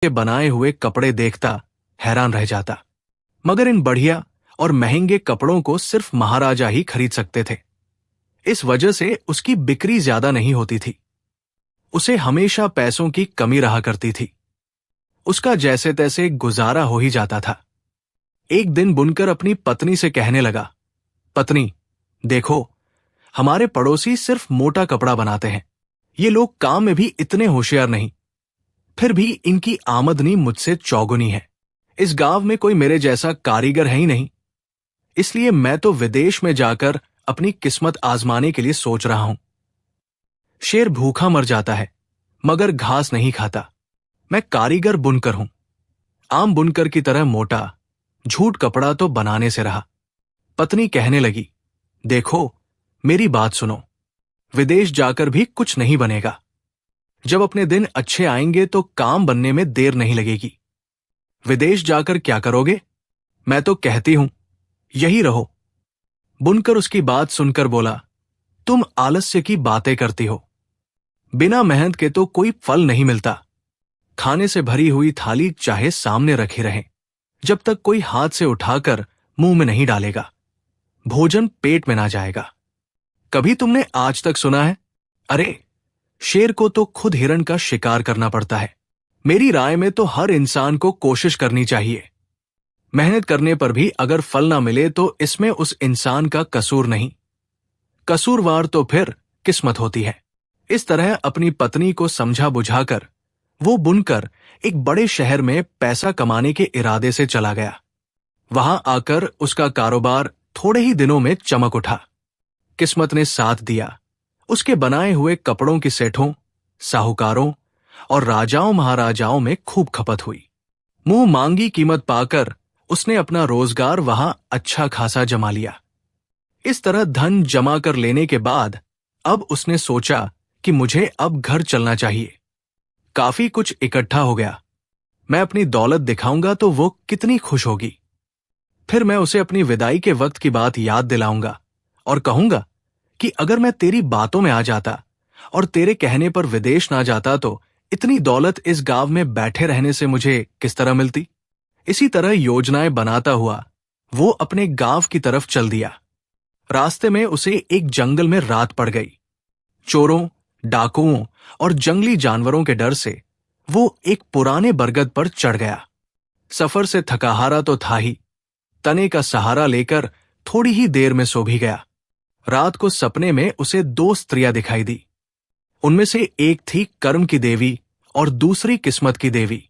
के बनाए हुए कपड़े देखता हैरान रह जाता। मगर इन बढ़िया और महंगे कपड़ों को सिर्फ महाराजा ही खरीद सकते थे। इस वजह से उसकी बिक्री ज्यादा नहीं होती थी। उसे हमेशा पैसों की कमी रहा करती थी। उसका जैसे तैसे गुजारा हो ही जाता था। एक दिन बुनकर अपनी पत्नी से कहने लगा, पत्नी, देखो, हमारे पड़ोसी सिर्फ मोटा कपड़ा बनाते हैं। ये लोग काम में भी इतने होशियार नहीं, फिर भी इनकी आमदनी मुझसे चौगुनी है। इस गांव में कोई मेरे जैसा कारीगर है ही नहीं। इसलिए मैं तो विदेश में जाकर अपनी किस्मत आजमाने के लिए सोच रहा हूं। शेर भूखा मर जाता है मगर घास नहीं खाता। मैं कारीगर बुनकर हूं, आम बुनकर की तरह मोटा झूठ कपड़ा तो बनाने से रहा। पत्नी कहने लगी, देखो, मेरी बात सुनो, विदेश जाकर भी कुछ नहीं बनेगा। जब अपने दिन अच्छे आएंगे तो काम बनने में देर नहीं लगेगी। विदेश जाकर क्या करोगे? मैं तो कहती हूं, यही रहो। बुनकर उसकी बात सुनकर बोला, तुम आलस्य की बातें करती हो। बिना मेहनत के तो कोई फल नहीं मिलता। खाने से भरी हुई थाली चाहे सामने रखे रहे, जब तक कोई हाथ से उठाकर मुंह में नहीं डालेगा, भोजन पेट में ना जाएगा। कभी तुमने आज तक सुना है? अरे, शेर को तो खुद हिरण का शिकार करना पड़ता है। मेरी राय में तो हर इंसान को कोशिश करनी चाहिए। मेहनत करने पर भी अगर फल ना मिले तो इसमें उस इंसान का कसूर नहीं, कसूरवार तो फिर किस्मत होती है। इस तरह अपनी पत्नी को समझा बुझाकर वो बुनकर एक बड़े शहर में पैसा कमाने के इरादे से चला गया। वहां आकर उसका कारोबार थोड़े ही दिनों में चमक उठा। किस्मत ने साथ दिया। उसके बनाए हुए कपड़ों की सेठों, साहूकारों और राजाओं महाराजाओं में खूब खपत हुई। मुंह मांगी कीमत पाकर उसने अपना रोजगार वहां अच्छा खासा जमा लिया। इस तरह धन जमा कर लेने के बाद अब उसने सोचा कि मुझे अब घर चलना चाहिए। काफी कुछ इकट्ठा हो गया। मैं अपनी दौलत दिखाऊंगा तो वो कितनी खुश होगी। फिर मैं उसे अपनी विदाई के वक्त की बात याद दिलाऊंगा और कहूंगा कि अगर मैं तेरी बातों में आ जाता और तेरे कहने पर विदेश ना जाता तो इतनी दौलत इस गांव में बैठे रहने से मुझे किस तरह मिलती। इसी तरह योजनाएं बनाता हुआ वो अपने गांव की तरफ चल दिया। रास्ते में उसे एक जंगल में रात पड़ गई। चोरों, डाकुओं और जंगली जानवरों के डर से वो एक पुराने बरगद पर चढ़ गया। सफर से थकाहारा तो था ही, तने का सहारा लेकर थोड़ी ही देर में सो भी गया। रात को सपने में उसे 2 स्त्रियां दिखाई दी। उनमें से एक थी कर्म की देवी और दूसरी किस्मत की देवी।